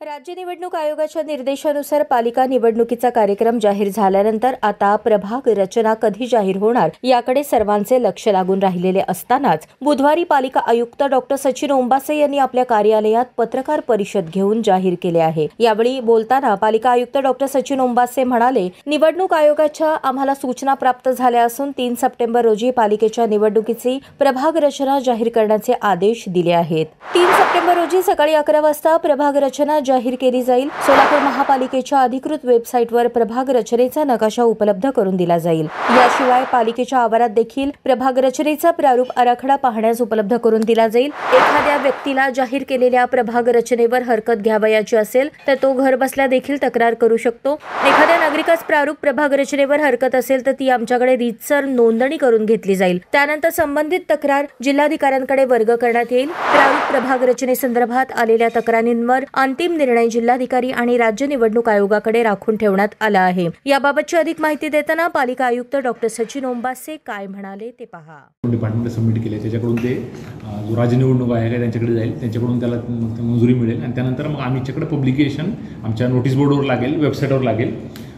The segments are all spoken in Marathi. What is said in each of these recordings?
राज्य निवडणूक आयोगाच्या निर्देशानुसार पालिका निवडणुकीचा कार्यक्रम जाहीर झाल्यानंतर आता प्रभाग रचना कधी जाहीर होणार याकडे सर्वांचे लक्ष लागून राहिलेले असतानाच बुधवारी पालिका आयुक्त डॉक्टर सचिन ओंबासे यांनी आपल्या कार्यालयात पत्रकार परिषद घेऊन जाहीर केले आहे। यावेळी बोलताना पालिका आयुक्त डॉक्टर सचिन ओंबासे म्हणाले, निवडणूक आयोगाच्या आम्हाला सूचना प्राप्त झाल्या असून 3 सप्टेंबर रोजी पालिकेच्या निवडणुकीची प्रभाग रचना जाहीर करण्याचे आदेश दिले आहेत। 3 सप्टेंबर रोजी सकाळी 11 वाजता प्रभाग रचना जाहीर केली जाईल। सोलापूर महापालिकेच्या अधिकृत वेबसाईटवर प्रभाग रचनेचा नकाशा उपलब्ध करून दिला जाईल। याशिवाय पालिकेच्या आवारात देखील प्रभाग रचनेचा प्रारूप आराखडा पाहण्यास उपलब्ध करून दिला जाईल। एखाद्या व्यक्तीला जाहीर केलेल्या प्रभाग रचनेवर हरकत घ्यावयाची असेल तर तो घर बसल्या देखील तक्रार करू शकतो। एखाद्या नागरिकास प्रारूप प्रभाग रचनेवर हरकत असेल तर ती आमच्याकडे रीतसर नोंदणी करून घेतली जाईल। त्यानंतर संबंधित तक्रार जिल्हाधिकाऱ्यांकडे वर्ग करण्यात येईल। प्रारूप प्रभाग रचनेसंदर्भात आलेल्या तक्रारींवर अंतिम निर्णय जिल्हाधिकारी आणि राज्य निवडणूक आयोगाकडे राखून ठेवण्यात आला आहे। याबाबतची अधिक माहिती देताना पालिका आयुक्त डॉक्टर सचिन ओंबासे काय म्हणाले ते पहा। डिपार्टमेंट सबमिट केले, त्याच्याकडून ते जो राज्य निवडणूक आयोग आहे त्यांच्याकडे जाईल, त्यांच्याकडून त्याला मंजुरी मिळेल आणि त्यानंतर मग आमच्याकडे पब्लिकेशन आमच्या नोटीस बोर्डवर लागेल, वेबसाईटवर लागेल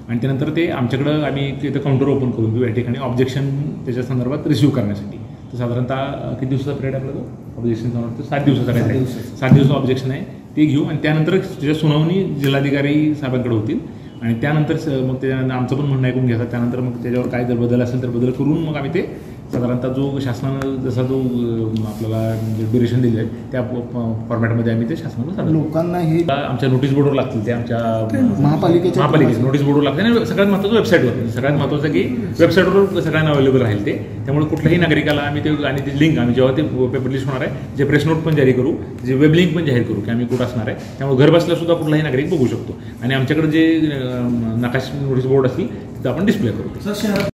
आणि त्यानंतर ते आमच्याकडं आम्ही तिथं काउंटर ओपन करून घेऊ या ठिकाणी ऑब्जेक्शन त्याच्या संदर्भात रिसिव्ह करण्यासाठी। तर साधारणतः किती दिवसाचा पिरियड आपला तो ऑब्जेक्शन 7 दिवसाचा काय 7 दिवसाचं ऑब्जेक्शन आहे ते घेऊ आणि त्यानंतर त्याच्या सुनावणी जिल्हाधिकारी साहेबांकडे होतील आणि त्यानंतर मग त्यानंतर आमचं पण म्हणणं ऐकून घ्यायचं। त्यानंतर मग त्याच्यावर काय जर बदल असेल तर बदल करून मग आम्ही ते साधारणतः जो शासनानं जसा जो आपल्याला ड्युरेशन दिले आहे त्या फॉर्मॅटमध्ये आम्ही ते शासनाला लोकांना हे आमच्या नोटीस बोर्डवर लागतील, ते आमच्या महापालिकेच्या नोटीस बोर्डवर लागते आणि सगळ्यात महत्त्वाचं वेबसाईटवर, सगळ्यात महत्त्वाचं की वेबसाईटवर सगळ्यांना अवेलेबल राहील ते। त्यामुळे कुठल्याही नागरिकाला आम्ही ते आणि ती लिंक आम्ही जेव्हा ते पब्लिश होणार आहे जे प्रेस नोट पण जारी करू, जे वेब लिंक पण जाहीर करू की आम्ही कुठं असणार आहे। त्यामुळे घर बसल्या सुद्धा कुठलाही नागरिक बघू शकतो आणि आमच्याकडे जे नकाशा नोटीस बोर्ड असतील तिथं आपण डिस्प्ले करू।